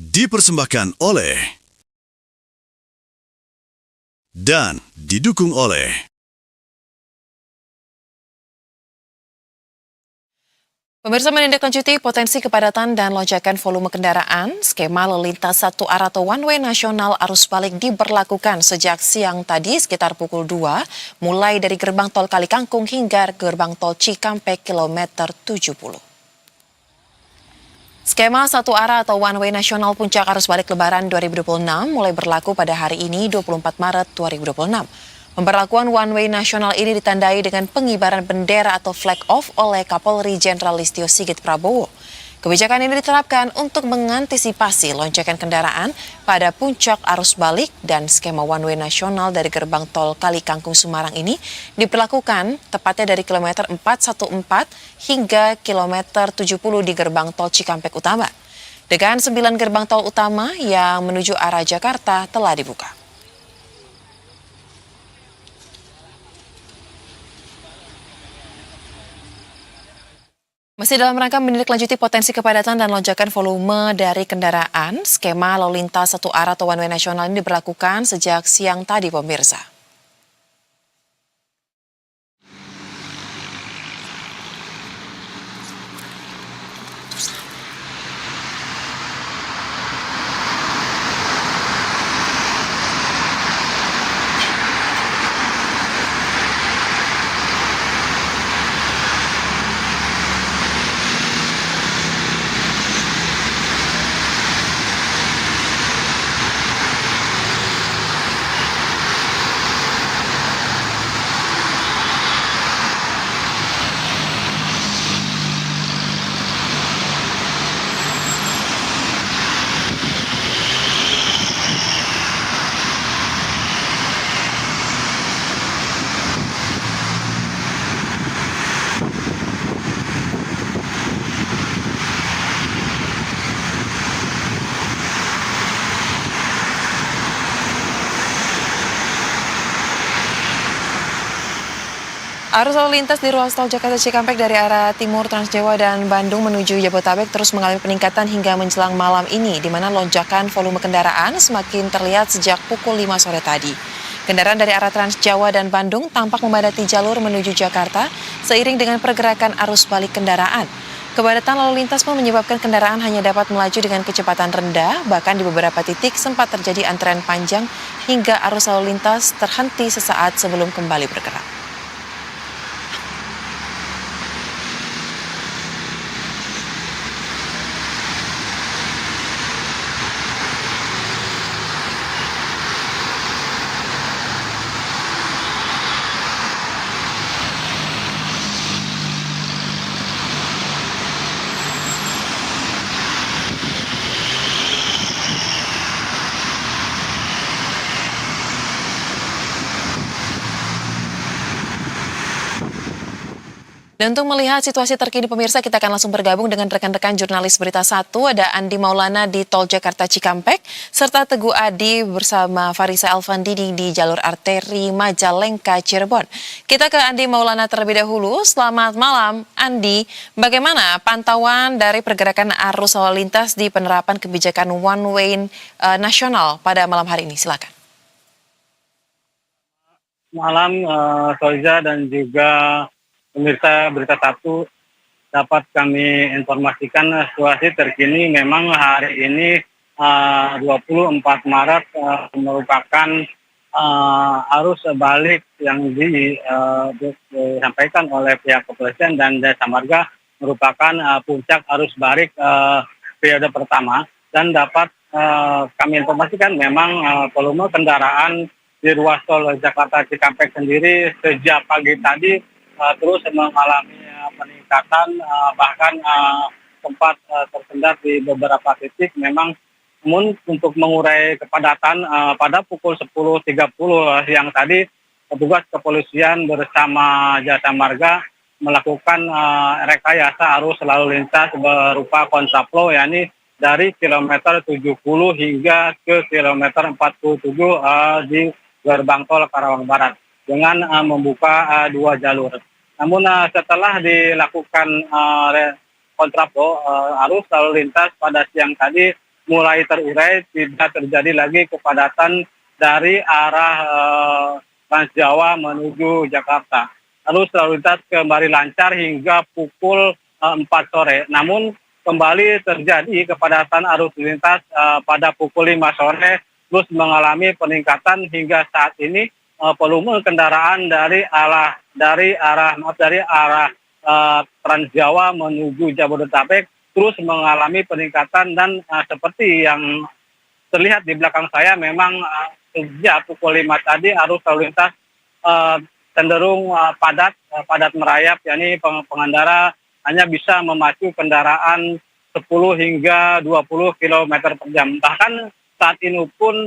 Dipersembahkan oleh dan didukung oleh Pemirsa, menindaklanjuti potensi kepadatan dan lonjakan volume kendaraan, skema lalu lintas satu arah atau one way nasional arus balik diberlakukan sejak siang tadi sekitar pukul 2, mulai dari gerbang tol Kalikangkung hingga gerbang tol Cikampek kilometer 70. Skema satu arah atau one way nasional puncak arus balik Lebaran 2026 mulai berlaku pada hari ini 24 Maret 2026. Pemberlakuan one way nasional ini ditandai dengan pengibaran bendera atau flag off oleh Kapolri Jenderal Listio Sigit Prabowo. Kebijakan ini diterapkan untuk mengantisipasi lonjakan kendaraan pada puncak arus balik, dan skema one way nasional dari gerbang tol Kalikangkung Semarang ini diberlakukan tepatnya dari kilometer 414 hingga kilometer 70 di gerbang tol Cikampek Utama. Dengan 9 gerbang tol utama yang menuju arah Jakarta telah dibuka. Masih dalam rangka menindaklanjuti potensi kepadatan dan lonjakan volume dari kendaraan, skema lalu lintas satu arah atau one way nasional ini diberlakukan sejak siang tadi, pemirsa. Arus lalu lintas di ruas tol Jakarta Cikampek dari arah timur Transjawa dan Bandung menuju Jabodetabek terus mengalami peningkatan hingga menjelang malam ini, di mana lonjakan volume kendaraan semakin terlihat sejak pukul 5 sore tadi. Kendaraan dari arah Transjawa dan Bandung tampak memadati jalur menuju Jakarta seiring dengan pergerakan arus balik kendaraan. Kepadatan lalu lintas pun menyebabkan kendaraan hanya dapat melaju dengan kecepatan rendah, bahkan di beberapa titik sempat terjadi antrean panjang hingga arus lalu lintas terhenti sesaat sebelum kembali bergerak. Dan untuk melihat situasi terkini, pemirsa, kita akan langsung bergabung dengan rekan-rekan jurnalis Berita 1. Ada Andi Maulana di Tol Jakarta Cikampek, serta Teguh Adi bersama Farisa Alfandini di jalur arteri Majalengka Cirebon. Kita ke Andi Maulana terlebih dahulu. Selamat malam, Andi. Bagaimana pantauan dari pergerakan arus lalu lintas di penerapan kebijakan one way nasional pada malam hari ini? Silakan. Malam, Soiza dan juga pemirsa Berita 1, dapat kami informasikan situasi terkini. Memang hari ini 24 Maret merupakan arus balik yang disampaikan oleh pihak kepolisian dan Jasa Marga merupakan puncak arus balik periode pertama, dan dapat kami informasikan memang volume kendaraan di ruas tol Jakarta Cikampek sendiri sejak pagi tadi terus mengalami peningkatan, bahkan sempat tersendat di beberapa titik. Memang namun untuk mengurai kepadatan pada pukul 10.30 siang tadi, petugas kepolisian bersama Jasa Marga melakukan rekayasa arus lalu lintas berupa kontraflow, yakni dari kilometer 70 hingga ke kilometer 47 di gerbang tol Karawang Barat dengan membuka 2 jalur. Namun setelah dilakukan kontraflow arus lalu lintas pada siang tadi, mulai terurai, tidak terjadi lagi kepadatan dari arah Trans Jawa menuju Jakarta. Lalu lalu lintas kembali lancar hingga pukul 4 sore. Namun kembali terjadi kepadatan arus lintas pada pukul 5 sore, terus mengalami peningkatan hingga saat ini. Volume kendaraan dari arah Trans Jawa menuju Jabodetabek terus mengalami peningkatan dan seperti yang terlihat di belakang saya memang sejak pukul 5 tadi arus lalu lintas cenderung padat merayap, yakni pengendara hanya bisa memacu kendaraan 10 hingga 20 km per jam. Bahkan saat ini pun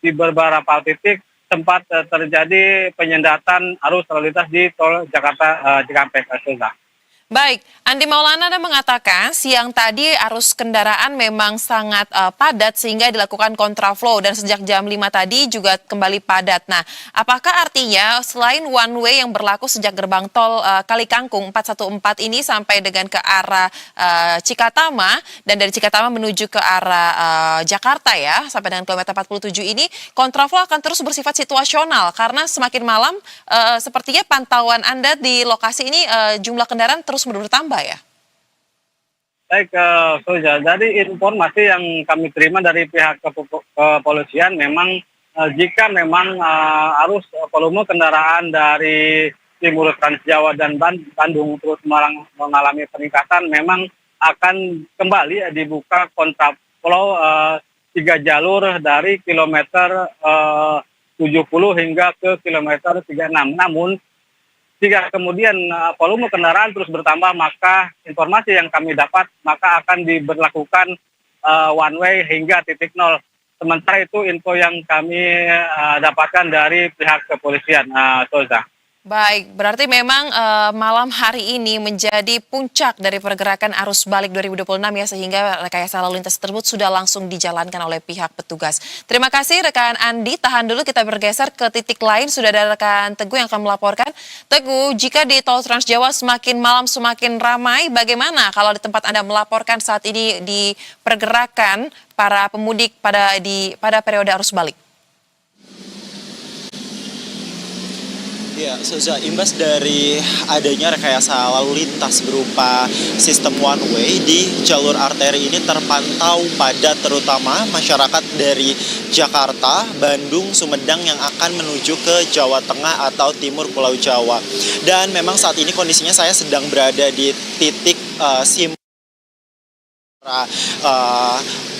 di beberapa titik sempat terjadi penyendatan arus lalu lintas di tol Jakarta Cikampek. Baik, Andi Maulana mengatakan siang tadi arus kendaraan memang sangat padat sehingga dilakukan kontraflow dan sejak jam 5 tadi juga kembali padat. Nah, apakah artinya selain one way yang berlaku sejak gerbang tol Kalikangkung 414 ini sampai dengan ke arah Cikatama dan dari Cikatama menuju ke arah Jakarta ya sampai dengan kilometer 47 ini kontraflow akan terus bersifat situasional karena semakin malam sepertinya pantauan Anda di lokasi ini jumlah kendaraan terus bertambah ya? Baik, Soja, dari informasi yang kami terima dari pihak kepolisian memang jika memang arus volume kendaraan dari timur Trans Jawa dan Bandung terus mengalami peningkatan, memang akan kembali dibuka kontraflow 3 jalur dari kilometer 70 hingga ke kilometer 36. Namun jika kemudian volume kendaraan terus bertambah, maka informasi yang kami dapat maka akan diberlakukan one way hingga titik nol. Sementara itu info yang kami dapatkan dari pihak kepolisian, Soza. Baik, berarti memang malam hari ini menjadi puncak dari pergerakan arus balik 2026 ya, sehingga rekayasa lalu lintas tersebut sudah langsung dijalankan oleh pihak petugas. Terima kasih rekan Andi, tahan dulu kita bergeser ke titik lain, sudah ada rekan Teguh yang akan melaporkan. Teguh, jika di tol Trans Jawa semakin malam semakin ramai, bagaimana kalau di tempat Anda melaporkan saat ini di pergerakan para pemudik pada periode arus balik? Ya, Soza, imbas dari adanya rekayasa lalu lintas berupa sistem one way di jalur arteri ini terpantau padat, terutama masyarakat dari Jakarta, Bandung, Sumedang yang akan menuju ke Jawa Tengah atau timur Pulau Jawa. Dan memang saat ini kondisinya saya sedang berada di titik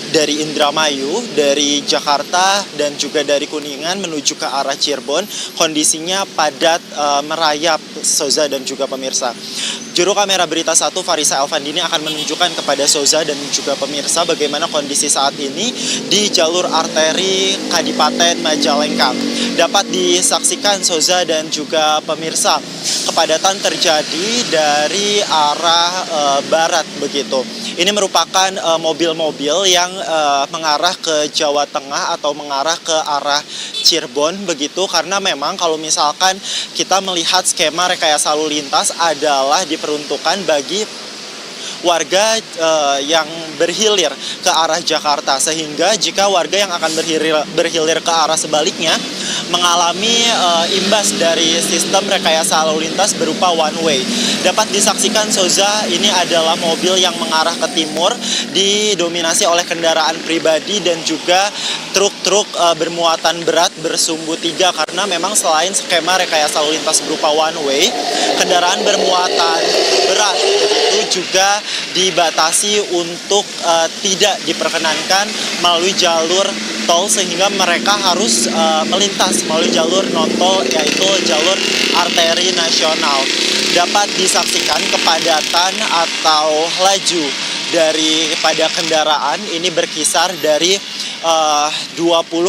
dari Indramayu, dari Jakarta, dan juga dari Kuningan menuju ke arah Cirebon. Kondisinya padat merayap, Soza dan juga pemirsa. Juru kamera Berita 1 Farisa Elvandini akan menunjukkan kepada Soza dan juga pemirsa bagaimana kondisi saat ini di jalur arteri Kadipaten Majalengka. Dapat disaksikan Soza dan juga pemirsa, kepadatan terjadi dari arah barat begitu. Ini merupakan mobil-mobil yang mengarah ke Jawa Tengah atau mengarah ke arah Cirebon begitu, karena memang kalau misalkan kita melihat skema rekayasa lalu lintas adalah diperuntukkan bagi warga yang berhilir ke arah Jakarta, sehingga jika warga yang akan berhilir ke arah sebaliknya mengalami imbas dari sistem rekayasa lalu lintas berupa one way. Dapat disaksikan Soza, ini adalah mobil yang mengarah ke timur didominasi oleh kendaraan pribadi dan juga truk-truk bermuatan berat bersumbu 3, karena memang selain skema rekayasa lalu lintas berupa one way, kendaraan bermuatan berat itu juga dibatasi untuk tidak diperkenankan melalui jalur tol, sehingga mereka harus melintas melalui jalur non-tol, yaitu jalur arteri nasional. Dapat disaksikan kepadatan atau laju daripada kendaraan ini berkisar dari 20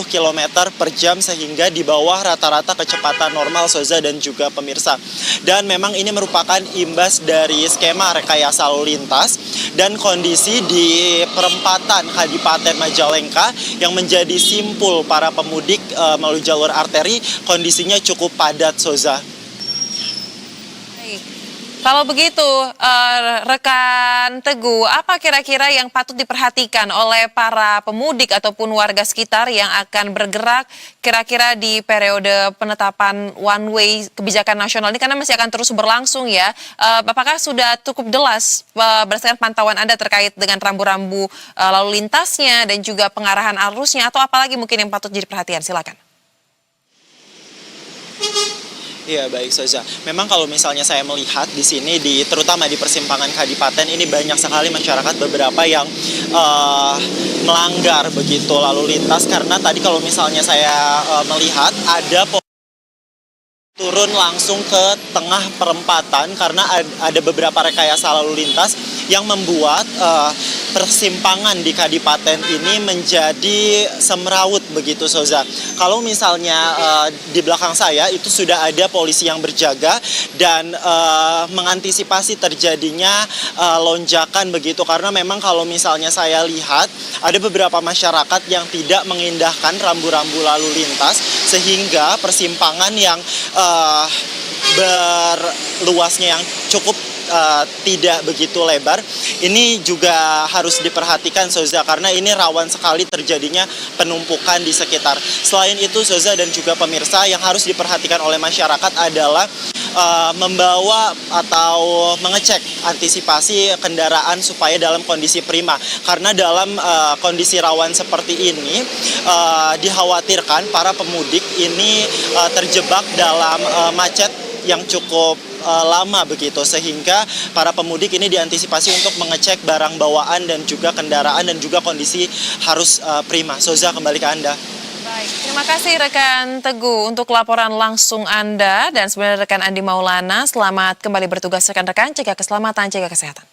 km per jam, sehingga di bawah rata-rata kecepatan normal, Soza dan juga pemirsa. Dan memang ini merupakan imbas dari skema rekayasa lalu lintas dan kondisi di perempatan Kadipaten Majalengka yang menjadi simpul para pemudik melalui jalur arteri, kondisinya cukup padat, Soza. Kalau begitu, rekan Teguh, apa kira-kira yang patut diperhatikan oleh para pemudik ataupun warga sekitar yang akan bergerak kira-kira di periode penetapan one way kebijakan nasional ini, karena masih akan terus berlangsung ya. Apakah sudah cukup jelas berdasarkan pantauan Anda terkait dengan rambu-rambu lalu lintasnya dan juga pengarahan arusnya, atau apalagi mungkin yang patut jadi perhatian? Silakan. Iya, baik Soza. Memang kalau misalnya saya melihat di sini, terutama di persimpangan Kadipaten ini banyak sekali masyarakat beberapa yang melanggar begitu lalu lintas, karena tadi kalau misalnya saya melihat ada turun langsung ke tengah perempatan karena ada beberapa rekayasa lalu lintas yang membuat persimpangan di Kadipaten ini menjadi semrawut begitu, Soza. Kalau misalnya di belakang saya itu sudah ada polisi yang berjaga dan mengantisipasi terjadinya lonjakan begitu, karena memang kalau misalnya saya lihat ada beberapa masyarakat yang tidak mengindahkan rambu-rambu lalu lintas sehingga persimpangan yang berluasnya yang cukup tidak begitu lebar ini juga harus diperhatikan, Soza, karena ini rawan sekali terjadinya penumpukan di sekitar. Selain itu, Soza dan juga pemirsa, yang harus diperhatikan oleh masyarakat adalah membawa atau mengecek antisipasi kendaraan supaya dalam kondisi prima, karena dalam kondisi rawan seperti ini dikhawatirkan para pemudik ini terjebak dalam macet yang cukup lama begitu, sehingga para pemudik ini diantisipasi untuk mengecek barang bawaan dan juga kendaraan dan juga kondisi harus prima. Soza, kembali ke Anda. Baik, terima kasih rekan Teguh untuk laporan langsung Anda, dan sebenarnya rekan Andi Maulana, selamat kembali bertugas rekan-rekan, jaga keselamatan, jaga kesehatan.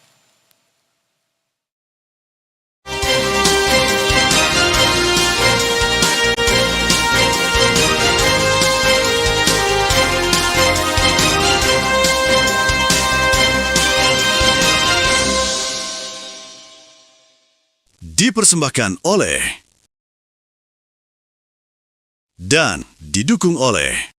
Dipersembahkan oleh dan didukung oleh